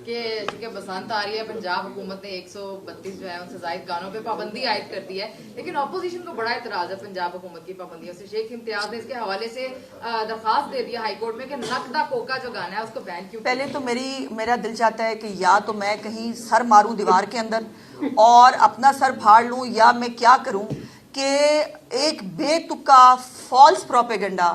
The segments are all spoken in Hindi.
चूंकि बसंत आ रही है, पंजाब हुकूमत ने 132 जो है उनसे जायद गानों पे पाबंदी आयद कर दी है, लेकिन अपोजिशन को बड़ा इतराज है पंजाब हुकूमत की पाबंदियों से। शेख इम्तियाज ने इसके हवाले से दरखास्त दे दिया हाईकोर्ट में कि नकदा कोका जो गाना है उसको बैन क्यों। पहले तो मेरा दिल चाहता है कि या तो मैं कहीं सर मारूं दीवार के अंदर और अपना सर फाड़ लूं, या मैं क्या करूं कि एक बेतुका फॉल्स प्रोपेगेंडा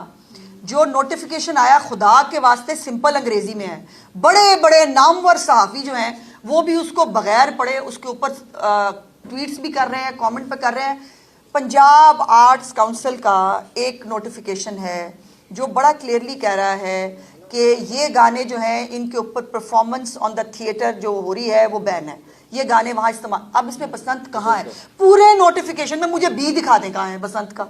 जो नोटिफिकेशन आया खुदा के वास्ते सिंपल अंग्रेजी में है, बड़े बड़े नामवर सहाफ़ी जो हैं वो भी उसको बगैर पढ़े उसके ऊपर ट्वीट्स भी कर रहे हैं, कमेंट पे कर रहे हैं। पंजाब आर्ट्स काउंसिल का एक नोटिफिकेशन है जो बड़ा क्लियरली कह रहा है कि ये गाने जो हैं इनके ऊपर परफॉर्मेंस ऑन द थिएटर जो हो रही है वो बैन है, ये गाने वहाँ इस्तेमाल। अब इसमें बसंत कहाँ है? पूरे नोटिफिकेशन में मुझे बी दिखा दें कहाँ है बसंत का।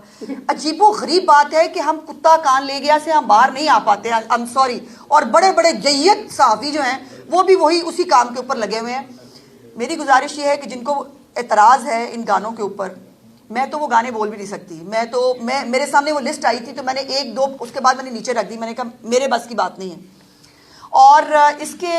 अजीबो गरीब बात है कि हम कुत्ता कान ले गया से हम बाहर नहीं आ पाते हैं, आई एम सॉरी। और बड़े बड़े जय्यद सहाफ़ी जो हैं वो भी वही उसी काम के ऊपर लगे हुए हैं। मेरी गुजारिश ये है कि जिनको एतराज़ है इन गानों के ऊपर, मैं तो वो गाने बोल भी नहीं सकती। मैं मेरे सामने वो लिस्ट आई थी तो मैंने एक दो उसके बाद मैंने नीचे रख दी, मैंने कहा मेरे बस की बात नहीं है। और इसके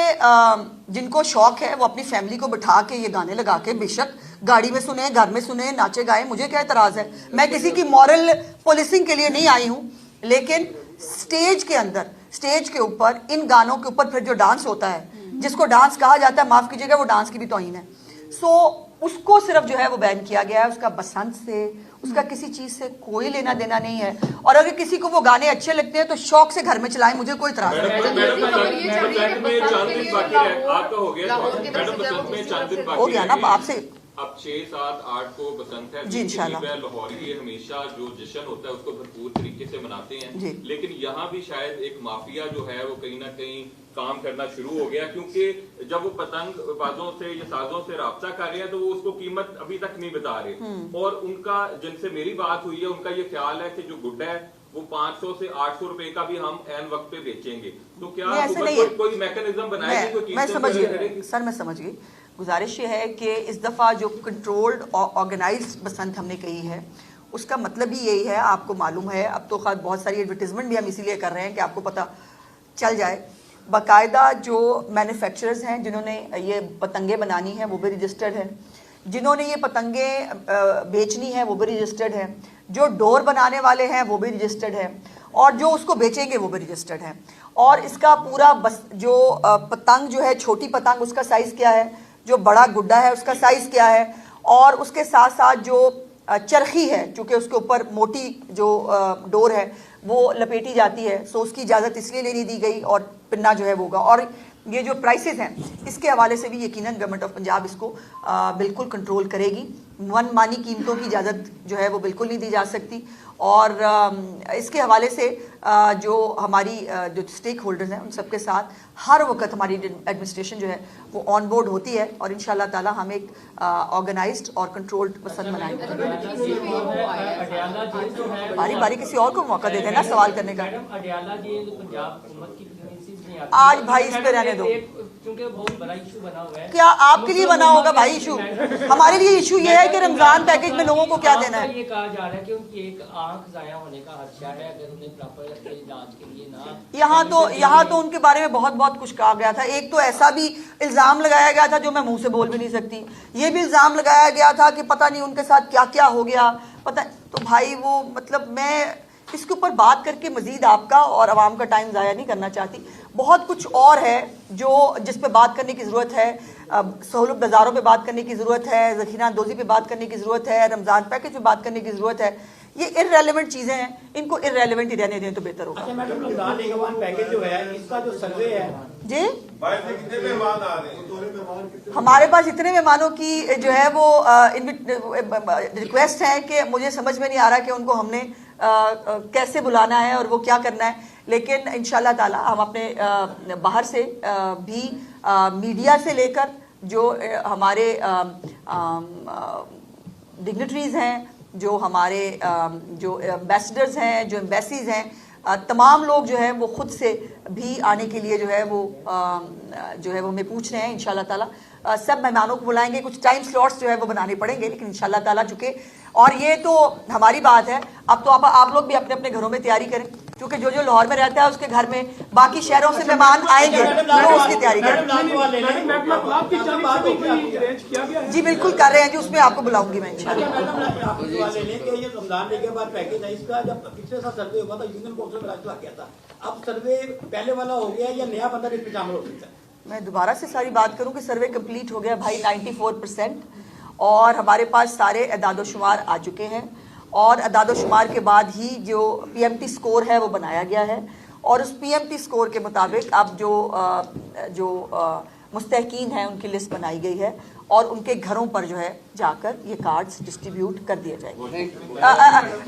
जिनको शौक है वो अपनी फैमिली को बिठा के ये गाने लगा के बेशक गाड़ी में सुने, घर में सुने, नाचे गाए, मुझे क्या एतराज़ है। मैं किसी की मॉरल पुलिसिंग के लिए नहीं आई हूँ, लेकिन स्टेज के अंदर, स्टेज के ऊपर इन गानों के ऊपर फिर जो डांस होता है, जिसको डांस कहा जाता है, माफ़ कीजिएगा वो डांस की भी तौहीन है। सो उसको सिर्फ जो है वो बैन किया गया है, उसका बसंत से, उसका किसी चीज से कोई लेना देना नहीं है। और अगर किसी को वो गाने अच्छे लगते हैं तो शौक से घर में चलाएं, मुझे कोई इतराज नहीं। हो गया ना आपसे। अब 6, 7, 8 को बसंत है जी इंशाल्लाह। लाहौरी ये हमेशा जो जश्न होता है उसको भरपूर तरीके से मनाते हैं, लेकिन यहाँ भी शायद एक माफिया जो है वो कहीं ना कहीं काम करना शुरू हो गया, क्योंकि जब वो पतंगबाजों से या साजों से राब्ता कर रहे हैं तो वो उसको कीमत अभी तक नहीं बता रहे। और उनका, जिनसे मेरी बात हुई है, उनका ये ख्याल है कि जो गुड्डा है वो 500 से 800 रुपए का भी हम एन वक्त पे बेचेंगे। तो क्या कोई मैकेनिज्म बनाएगी? मैं समझ गई सर, मैं समझ गई। गुजारिश ये है कि इस दफ़ा जो कंट्रोल्ड और ऑर्गेनाइज्ड बसंत हमने कही है उसका मतलब ही यही है। आपको मालूम है, अब तो खास बहुत सारी एडवर्टीजमेंट भी हम इसीलिए कर रहे हैं कि आपको पता चल जाए। बाकायदा जो मैन्युफैक्चरर्स हैं जिन्होंने ये पतंगे बनानी है वो भी रजिस्टर्ड है, जिन्होंने ये पतंगे बेचनी है वो भी रजिस्टर्ड है, जो डोर बनाने वाले हैं वो भी रजिस्टर्ड है, और जो उसको बेचेंगे वो भी रजिस्टर्ड है। और इसका पूरा बस जो पतंग जो है, छोटी पतंग उसका साइज़ क्या है, जो बड़ा गुड्डा है उसका साइज़ क्या है, और उसके साथ साथ जो चरखी है, चूँकि उसके ऊपर मोटी जो डोर है वो लपेटी जाती है, सो उसकी इजाज़त इसलिए लेनी दी गई और पिन्ना जो है वो होगा। और ये जो प्राइसेस हैं इसके हवाले से भी यकीनन गवर्नमेंट ऑफ पंजाब इसको बिल्कुल कंट्रोल करेगी। मनमानी कीमतों की इजाज़त जो है वो बिल्कुल नहीं दी जा सकती। और इसके हवाले से जो हमारी जो स्टेक होल्डर्स हैं उन सबके साथ हर वक्त हमारी एडमिनिस्ट्रेशन जो है वो ऑन बोर्ड होती है, और इंशाल्लाह ताला हम एक ऑर्गेनाइज्ड और कंट्रोल्ड पसंद बनाएंगे। बारी बारी किसी और को मौका दे देना सवाल करने का। आज भाई इस पे रहने दो, क्योंकि बहुत बड़ा इशू बना हुआ है। क्या आपके लिए बना होगा भाई इशू? हमारे लिए इशू ये है कि रमजान पैकेज में लोगों को क्या देना है। ये कहा जा रहा है कि उनकी एक आंख जाया होने का खदशा है अगर उन्हें प्रॉपर इलाज के लिए ना। यहाँ तो उनके बारे में बहुत कुछ कहा गया था। एक तो ऐसा भी इल्जाम लगाया गया था जो मैं मुंह से बोल भी नहीं सकती। ये भी इल्जाम लगाया गया था कि पता नहीं उनके साथ क्या क्या हो गया, पता। तो भाई वो मतलब मैं इसके ऊपर बात करके मजीद आपका और आवाम का टाइम ज़ाया नहीं करना चाहती। बहुत कुछ और है जो जिस पे बात करने की ज़रूरत है। सहूलत बाज़ारों पे बात करने की ज़रूरत है, ज़ख़ीरा अंदोज़ी पे बात करने की ज़रूरत है, रमज़ान पैकेज पे बात करने की ज़रूरत है। ये इररेलेवेंट चीज़ें हैं, इनको इररेलेवेंट ही रहने दें तो बेहतर होगा। अच्छा मैडम, रमज़ान निगरान पैकेज जो है इसका जो सर्वे है जी, कितने मेहमान आ रहे हैं? हमारे पास इतने मेहमानों की जो है वो रिक्वेस्ट है कि मुझे समझ में नहीं आ रहा कि उनको हमने कैसे बुलाना है और वो क्या करना है। लेकिन इंशाल्लाह ताला हम अपने बाहर से भी मीडिया से लेकर जो हमारे डिग्निटरीज हैं, जो हमारे जो एम्बेसडर्स हैं, जो एम्बेसीज हैं, तमाम लोग जो है वो खुद से भी आने के लिए जो है वो हमें पूछ रहे हैं। इंशाल्लाह ताला सब मेहमानों को बुलाएंगे। कुछ टाइम स्लॉट्स जो है वो बनाने पड़ेंगे, लेकिन इंशाल्लाह ताला चूँकि, और ये तो हमारी बात है, अब तो आप लोग भी अपने अपने घरों में तैयारी करें। क्योंकि जो लाहौर में रहता है उसके घर में बाकी शहरों से मेहमान आएंगे, वो उसकी तैयारी करें। जी बिल्कुल कर रहे हैं जी, उसमें आपको बुलाऊंगी मैं इंशाल्लाह। ये रमजान डे के बाद पैकेज है इसका, जब पिछले साल सर्वे हुआ था यूनियन काउंसिल में राजला किया था, अब सर्वे पहले वाला हो गया या नया बंदा इसमें शामिल हो सकता है? मैं दोबारा से सारी बात करूं कि सर्वे कंप्लीट हो गया भाई 94%, और हमारे पास सारे एदादोशुमार आ चुके हैं, और एदादोशुमार के बाद ही जो PMT स्कोर है वो बनाया गया है, और उस PMT स्कोर के मुताबिक अब जो मुस्तहकीन हैं उनकी लिस्ट बनाई गई है, और उनके घरों पर जो है जाकर ये कार्ड्स डिस्ट्रीब्यूट कर दिए जाएंगे।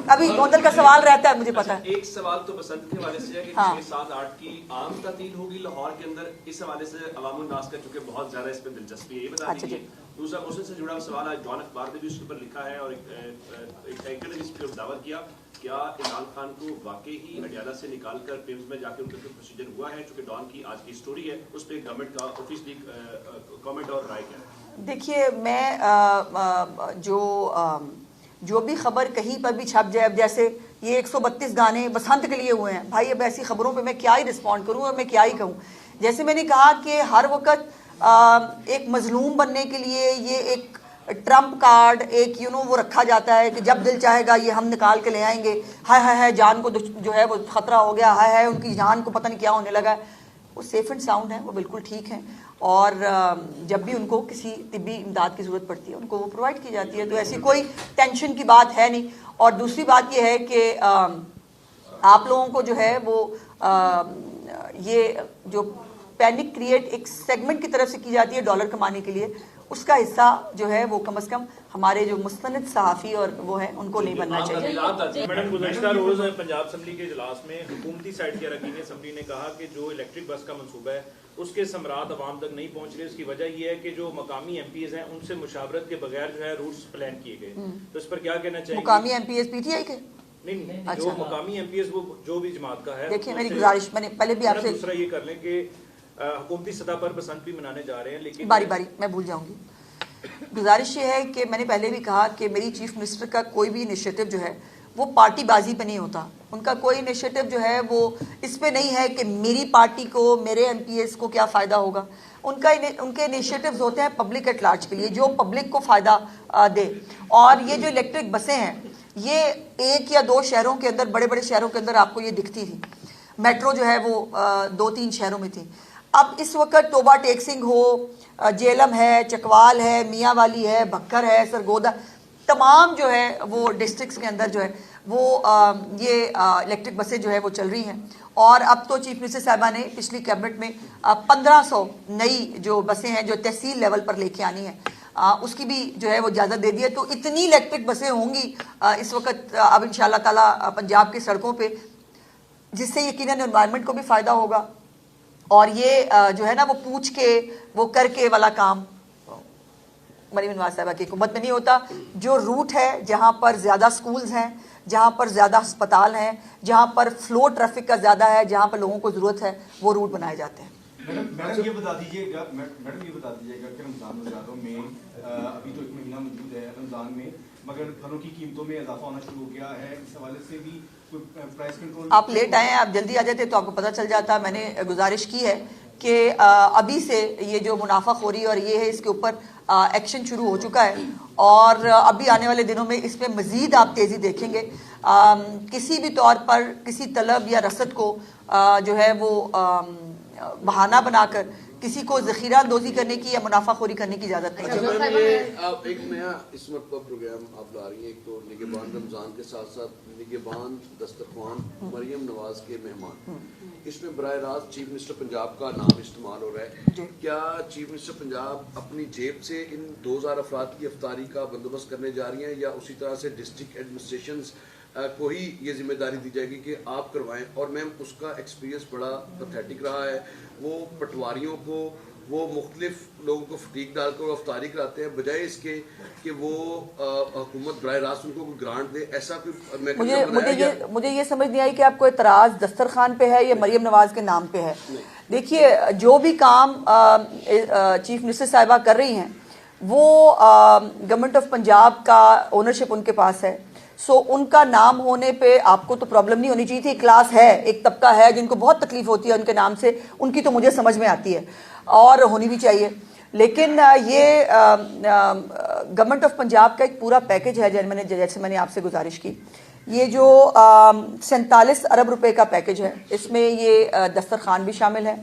अभी गोंदल का सवाल रहता है, मुझे पता है। एक सवाल तो बसंत के हवाले से है कि 6, 7, 8 की आम तातील होगी लाहौर के अंदर, इस हवाले से अवामुन नास का चूंकि बहुत ज्यादा इस पर दिलचस्पी है, ये बता दीजिए। दूसरा क्वेश्चन से जुड़ा सवाल, आज जॉन अखबार ने भी उसके ऊपर लिखा है और एक एंकर ने इस पर दावा किया, क्या इमरान खान को वाकई ही अडियाला से निकालकर पिम्स में जाकर उनका कोई प्रोसीजर हुआ है? चूंकि डॉन की आज की स्टोरी है, उस पर गवर्नमेंट का ऑफिशियली कमेंट और राय क्या है? देखिए, मैं जो भी खबर कहीं पर भी छप जाए, जैसे ये 132 गाने बसंत के लिए हुए हैं भाई, अब ऐसी खबरों पे मैं क्या ही रिस्पॉन्ड करूं और मैं क्या ही कहूं। जैसे मैंने कहा कि हर वक्त एक मजलूम बनने के लिए ये एक ट्रम्प कार्ड एक वो रखा जाता है कि जब दिल चाहेगा ये हम निकाल के ले आएंगे, हाय जान को जो है वो खतरा हो गया, हाय उनकी जान को पता नहीं क्या होने लगा है। वो सेफ एंड साउंड है, वो बिल्कुल ठीक है, और जब भी उनको किसी तिब्बी इमदाद की ज़रूरत पड़ती है उनको वो प्रोवाइड की जाती है, तो ऐसी कोई टेंशन की बात है नहीं। और दूसरी बात ये है कि आप लोगों को जो है वो ये जो पैनिक क्रिएट एक सेगमेंट की तरफ से की जाती है डॉलर कमाने के लिए, उसका हिस्सा जो है वो कम से कम हमारे जो मुस्तनद सहाफ़ी और वो है उनको नहीं बनना चाहिए। मैडम, गुज़श्ता रोज़ पंजाब असम्बली के इजलास में हुकूमती साइड के अरकान असम्बली ने कहा कि जो इलेक्ट्रिक बस का मनसूबा है उसके समरात अवाम तक नहीं पहुंच रहे। उसकी वजह यह है कि जो मकामी MPs हैं उनसे मुशावरत के बगैर जो है रूट्स प्लान किए गए, तो इस पर क्या कहना चाहिए? मुकामी MPs PTI के नहीं, जो मुकामी MPs वो जो भी जमात का है। देखिए, मेरी गुजारिश, मैंने पहले भी आपसे दूसरा ये कर लें कि हुकूमती सतह पर बसंत भी मनाने जा रहे हैं, लेकिन बारी बारी मैं भूल जाऊंगी। गुजारिश ये है कि मैंने पहले भी कहा कि मेरी चीफ मिनिस्टर का कोई भी इनिशिएटिव जो है वो पार्टीबाजी पे नहीं होता। उनका कोई इनिशिएटिव जो है वो इस पे नहीं है कि मेरी पार्टी को, मेरे MPs को क्या फ़ायदा होगा। उनके इनिशिएटिव्स होते हैं पब्लिक एट लार्ज के लिए, जो पब्लिक को फ़ायदा दे। और ये जो इलेक्ट्रिक बसें हैं, ये 1 या 2 शहरों के अंदर, बड़े बड़े शहरों के अंदर आपको ये दिखती थी। मेट्रो जो है वो 2-3 शहरों में थी। अब इस वक्त तोबा टेक सिंह हो, जेलम है, चकवाल है, मियाँ वाली है, भक्कर है, सरगोदा, तमाम जो है वो डिस्ट्रिक्ट्स के अंदर जो है वो ये इलेक्ट्रिक बसें जो है वो चल रही हैं। और अब तो चीफ मिनिस्टर साहिबा ने पिछली कैबिनेट में 1500 नई जो बसें हैं जो तहसील लेवल पर लेके आनी है, उसकी भी जो है वो इजाज़त दे दी है। तो इतनी इलेक्ट्रिक बसें होंगी इस वक्त अब इंशाअल्लाह ताला पंजाब की सड़कों पर, जिससे यकीनन एनवायरनमेंट को भी फ़ायदा होगा। और ये जो है ना वो पूछ के वो करके वाला काम मरीम नवाज साहिबा की हुकूमत में नहीं होता। जो रूट है जहाँ पर ज़्यादा स्कूल्स हैं, जहाँ पर ज़्यादा अस्पताल हैं, जहाँ पर फ्लो ट्रैफिक का ज़्यादा है, जहाँ पर लोगों को ज़रूरत है, वो रूट बनाए जाते हैं। मैडम ये बता दीजिएगा कि रमजान रोज़ारों में अभी तो 1 महीना मौजूद है रमजान में, मगर फलों की कीमतों में इजाफा होना शुरू हो गया है, इस हवाले से भी प्राइस कंट्रोल। आप लेट आए हैं, आप जल्दी आ जाते तो आपको पता चल जाता। मैंने गुजारिश की है कि अभी से ये जो मुनाफाखोरी और ये है इसके ऊपर एक्शन शुरू हो चुका है, और अभी आने वाले दिनों में इसमें मज़ीद आप तेज़ी देखेंगे। किसी भी तौर पर किसी तलब या रसद को जो है वो बहाना बनाकर किसी को ज़ख़ीरा अंदोज़ी करने की या मुनाफाखोरी करने की इजाज़त नहीं है। आप एक नया इस वक्त का प्रोग्राम आप ला रही हैं, एक तो निगहबान रमज़ान के साथ साथ निगहबान दस्तरखान मरियम नवाज के मेहमान, इसमें बराह रास्त चीफ मिनिस्टर पंजाब का नाम इस्तेमाल हो रहा है। क्या चीफ मिनिस्टर पंजाब अपनी जेब से इन 2000 अफराद की अफ्तारी का बंदोबस्त करने जा रही हैं, या उसी तरह से डिस्ट्रिक्ट एडमिनिस्ट्रेशन को ही ये जिम्मेदारी दी जाएगी कि आप करवाएं? और मैम उसका एक्सपीरियंस बड़ा पैथेटिक रहा है। वो पटवारियों को, वो मुख्तलिफ लोगों को फटीक डालकर अफ्तारी कराते हैं, बजाय इसके कि वो हुकूमत बराह रास्त उनको ग्रांट दे। ऐसा कोई मुझे ये समझ नहीं आई कि आपको एतराज़ दस्तरखान पे है या मरियम नवाज के नाम पे है। देखिए, जो भी काम चीफ मिनिस्टर साहिबा कर रही हैं वो गवर्नमेंट ऑफ पंजाब का ओनरशिप उनके पास है। सो उनका नाम होने पे आपको तो प्रॉब्लम नहीं होनी चाहिए थी। क्लास है, एक तबका है जिनको बहुत तकलीफ होती है उनके नाम से, उनकी तो मुझे समझ में आती है और होनी भी चाहिए। लेकिन ये गवर्नमेंट ऑफ पंजाब का एक पूरा पैकेज है, जैसे मैंने आपसे गुजारिश की, ये जो 47 अरब रुपए का पैकेज है, इसमें ये दस्तरखान भी शामिल है,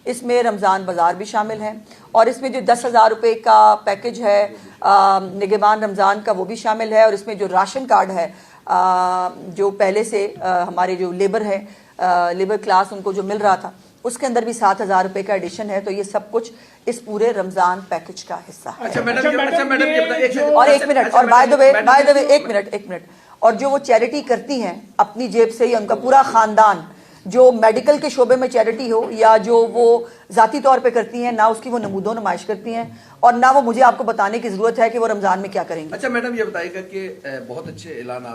इसमें रमज़ान बाज़ार भी शामिल है, और इसमें जो 10,000 रुपये का पैकेज है निगहबान रमज़ान का वो भी शामिल है, और इसमें जो राशन कार्ड है जो पहले से हमारे जो लेबर है, लेबर क्लास उनको जो मिल रहा था, उसके अंदर भी 7,000 रुपये का एडिशन है। तो ये सब कुछ इस पूरे रमज़ान पैकेज का हिस्सा है। अच्छा मैडम ये बताइए, और एक मिनट, और बाय द वे एक मिनट, और जो वो चैरिटी करती हैं अपनी जेब से, या उनका पूरा खानदान जो मेडिकल के शोबे में चैरिटी हो या जो वो ज़ाती तौर पे करती हैं, ना उसकी वो नमूदो नुमाइश करती हैं और ना वो मुझे आपको बताने की ज़रूरत है कि वो रमज़ान में क्या करेंगे। अच्छा मैडम ये बताइएगा कि बहुत अच्छे ऐलान